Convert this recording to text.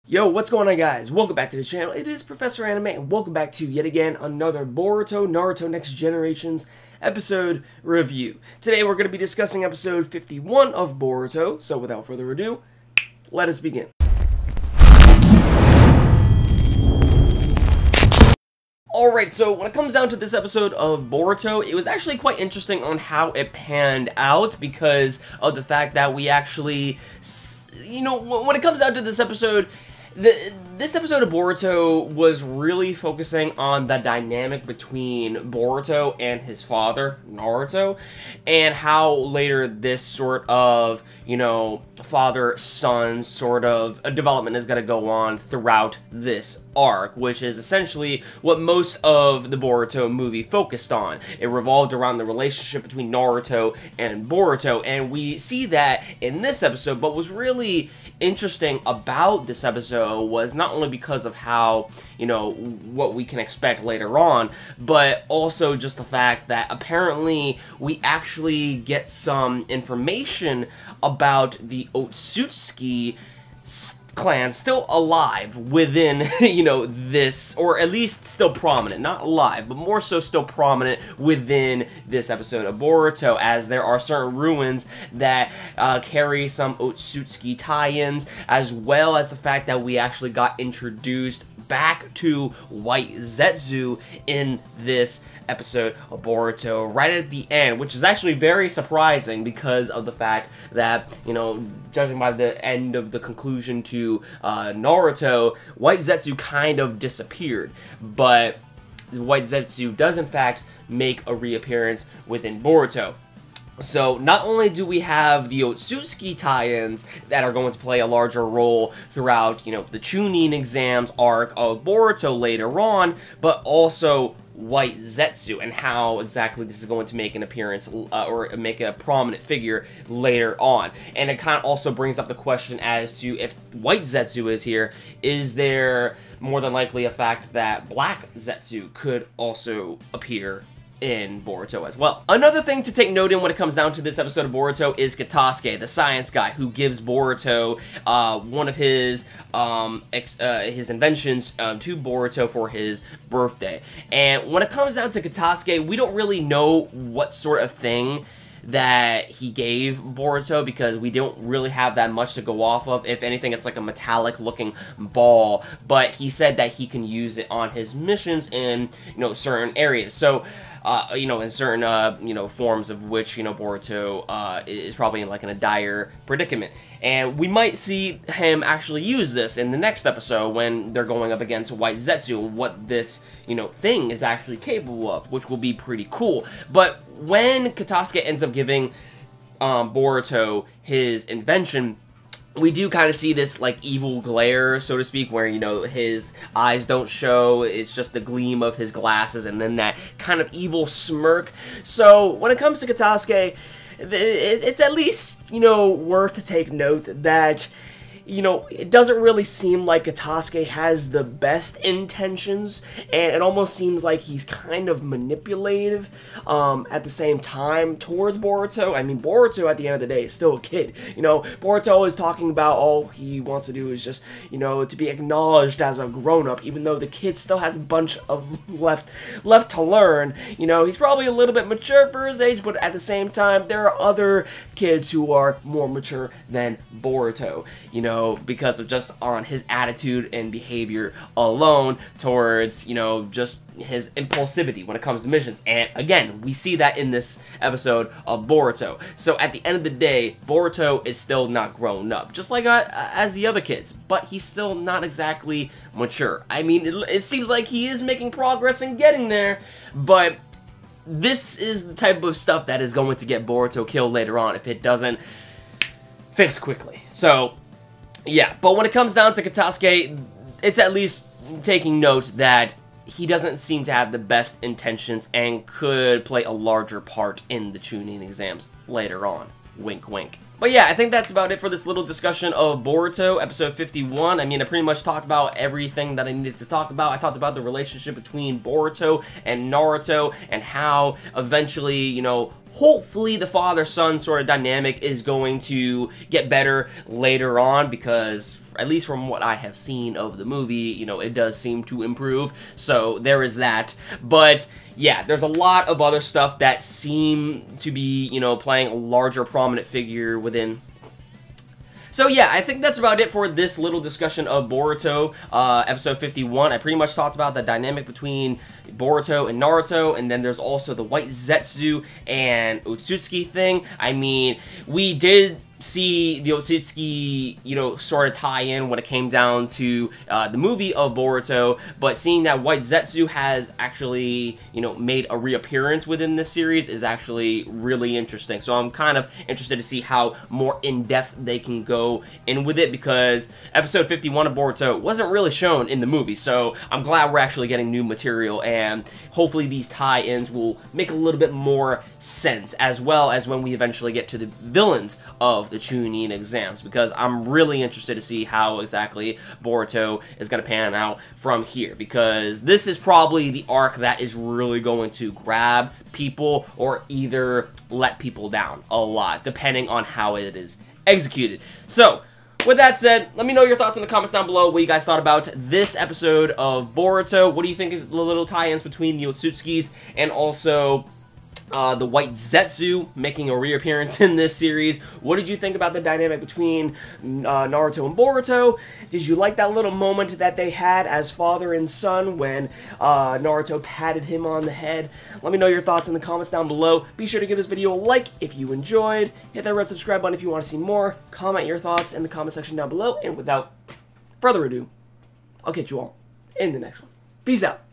Yo, what's going on, guys? Welcome back to the channel. It is Professor Anime, and welcome back to, yet again, another Boruto Naruto Next Generations episode review. Today we're going to be discussing episode 51 of Boruto, so without further ado, let us begin. Alright, so when it comes down to this episode of Boruto, it was actually quite interesting on how it panned out because of the fact that we actually, you know, when it comes down to this episode, this episode of Boruto was really focusing on the dynamic between Boruto and his father, Naruto, and how later this sort of, you know, father-son sort of development is going to go on throughout this arc, which is essentially what most of the Boruto movie focused on. It revolved around the relationship between Naruto and Boruto, and we see that in this episode, but was really interesting about this episode was not only because of how, you know, what we can expect later on, but also just the fact that apparently we actually get some information about the Otsutsuki clan still alive within, you know, this, or at least still prominent, not alive, but more so still prominent within this episode of Boruto, as there are certain ruins that carry some Otsutsuki tie-ins, as well as the fact that we actually got introduced back to White Zetsu in this episode of Boruto right at the end, which is actually very surprising because of the fact that, you know, judging by the end of the conclusion to Naruto, White Zetsu kind of disappeared, but White Zetsu does in fact make a reappearance within Boruto. So, not only do we have the Otsutsuki tie-ins that are going to play a larger role throughout, you know, the Chunin Exams arc of Boruto later on, but also White Zetsu and how exactly this is going to make an appearance or make a prominent figure later on. And it kind of also brings up the question as to if White Zetsu is here, is there more than likely a fact that Black Zetsu could also appear in Boruto as well. Another thing to take note in when it comes down to this episode of Boruto is Katasuke, the science guy who gives Boruto one of his inventions to Boruto for his birthday. And when it comes down to Katasuke, we don't really know what sort of thing that he gave Boruto because we don't really have that much to go off of. If anything, it's like a metallic looking ball, but he said that he can use it on his missions in, you know, certain areas. So you know, in certain, you know, forms of which, you know, Boruto is probably in, like, in a dire predicament. And we might see him actually use this in the next episode when they're going up against White Zetsu, what this, you know, thing is actually capable of, which will be pretty cool. But when Katasuke ends up giving Boruto his invention, we do kind of see this, like, evil glare, so to speak, where, you know, his eyes don't show, it's just the gleam of his glasses, and then that kind of evil smirk. So, when it comes to Katasuke, it's at least, you know, worth to take note that, you know, it doesn't really seem like Katasuke has the best intentions, and it almost seems like he's kind of manipulative at the same time towards Boruto. I mean, Boruto, at the end of the day, is still a kid. You know, Boruto is talking about all he wants to do is just, you know, to be acknowledged as a grown-up, even though the kid still has a bunch of left to learn. You know, he's probably a little bit mature for his age, but at the same time, there are other kids who are more mature than Boruto, you know, because of just on his attitude and behavior alone towards, you know, just his impulsivity when it comes to missions. And again, we see that in this episode of Boruto. So at the end of the day, Boruto is still not grown up, just like as the other kids, but he's still not exactly mature. I mean, it seems like he is making progress and getting there, but this is the type of stuff that is going to get Boruto killed later on if it doesn't fix quickly. So yeah, but when it comes down to Katasuke, it's at least taking note that he doesn't seem to have the best intentions and could play a larger part in the Chunin Exams later on. Wink, wink. But yeah, I think that's about it for this little discussion of Boruto, episode 51. I mean, I pretty much talked about everything that I needed to talk about. I talked about the relationship between Boruto and Naruto and how eventually, you know, hopefully the father-son sort of dynamic is going to get better later on because at least from what I have seen of the movie, you know, it does seem to improve, so there is that. But yeah, there's a lot of other stuff that seem to be, you know, playing a larger prominent figure within. So yeah, I think that's about it for this little discussion of Boruto, episode 51. I pretty much talked about the dynamic between Boruto and Naruto, and then there's also the White Zetsu and Otsutsuki thing. I mean, we did see the Otsutsuki, you know, sort of tie in when it came down to the movie of Boruto, but seeing that White Zetsu has actually, you know, made a reappearance within this series is actually really interesting. So I'm kind of interested to see how more in-depth they can go in with it, because episode 51 of Boruto wasn't really shown in the movie, so I'm glad we're actually getting new material, and hopefully these tie-ins will make a little bit more sense, as well as when we eventually get to the villains of the Chunin Exams, because I'm really interested to see how exactly Boruto is going to pan out from here, because this is probably the arc that is really going to grab people or either let people down a lot, depending on how it is executed. So, with that said, let me know your thoughts in the comments down below, what you guys thought about this episode of Boruto. What do you think of the little tie-ins between the Otsutskis and also the White Zetsu making a reappearance in this series? What did you think about the dynamic between Naruto and Boruto? Did you like that little moment that they had as father and son when Naruto patted him on the head? Let me know your thoughts in the comments down below. Be sure to give this video a like if you enjoyed. Hit that red subscribe button if you want to see more. Comment your thoughts in the comment section down below. And without further ado, I'll catch you all in the next one. Peace out.